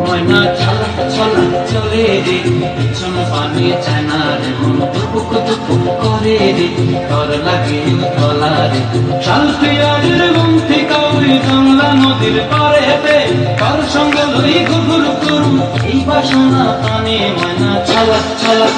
ময়না চলা চলা চলে রে, পিছন পানে চায় না রে, মন দুপুক দুপুক করে রে, ডর লাগে তলা রে। শালপিয়ারের বন্ধি কাউরি জংলা নদীর পারেতে, কার সঙ্গে লই ঘুঘুর করুম এই বাসনা প্রাণে। ময়না চলা চলা,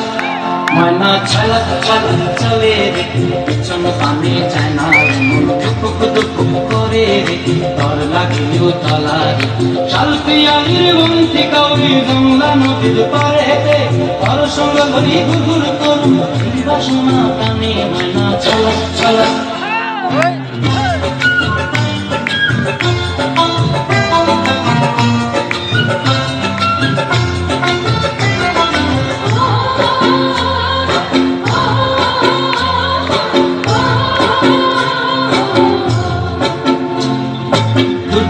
ময়না চলা চলা চলে রে, পিছন পানে চায় না রে, মন দুপুক দুপুক করে রে, ডর লাগে তলা রে। শালপিয়ারের বন্ধি কাউরি জংলা নদীর পারেতে, কার সঙ্গে লই ঘুঘুর করুম এই বাসনা প্রাণে। ময়না চলা চলা।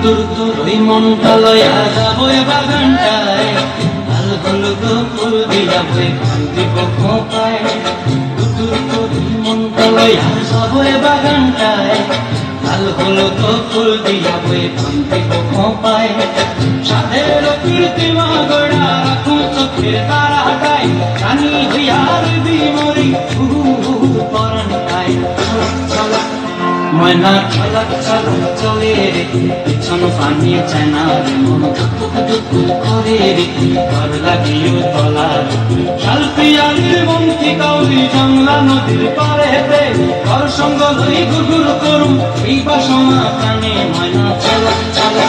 দূর দূর ওই মনটা লয়া যাবো বাগানটায়, লাল হলুদ ফুল দিয়া বই দিব খোঁপায়। দূর দূর ওই মনটা লয়া যাবো বাগানটায়, লাল হলুদ ফুল দিয়া বই দিব খোঁপায়। সাধের কীর্তিমা গড়া রাখুন চোখের তারাটায়, রানী হইয়ার বিমরি পরাণ খায়। ময়না চলা চলা চলে রে, পিছন পানি চায় না রে, মন দুপুক দুপুক করে রে, ঘর লাগিও তলা রে। শালপিয়ারের বন্ধি কাউরি জংলা নদীর পারেতে, ঘর সঙ্গ লই ঘুঘুর করুম এই বাসনা প্রাণে। ময়না চলা চলা।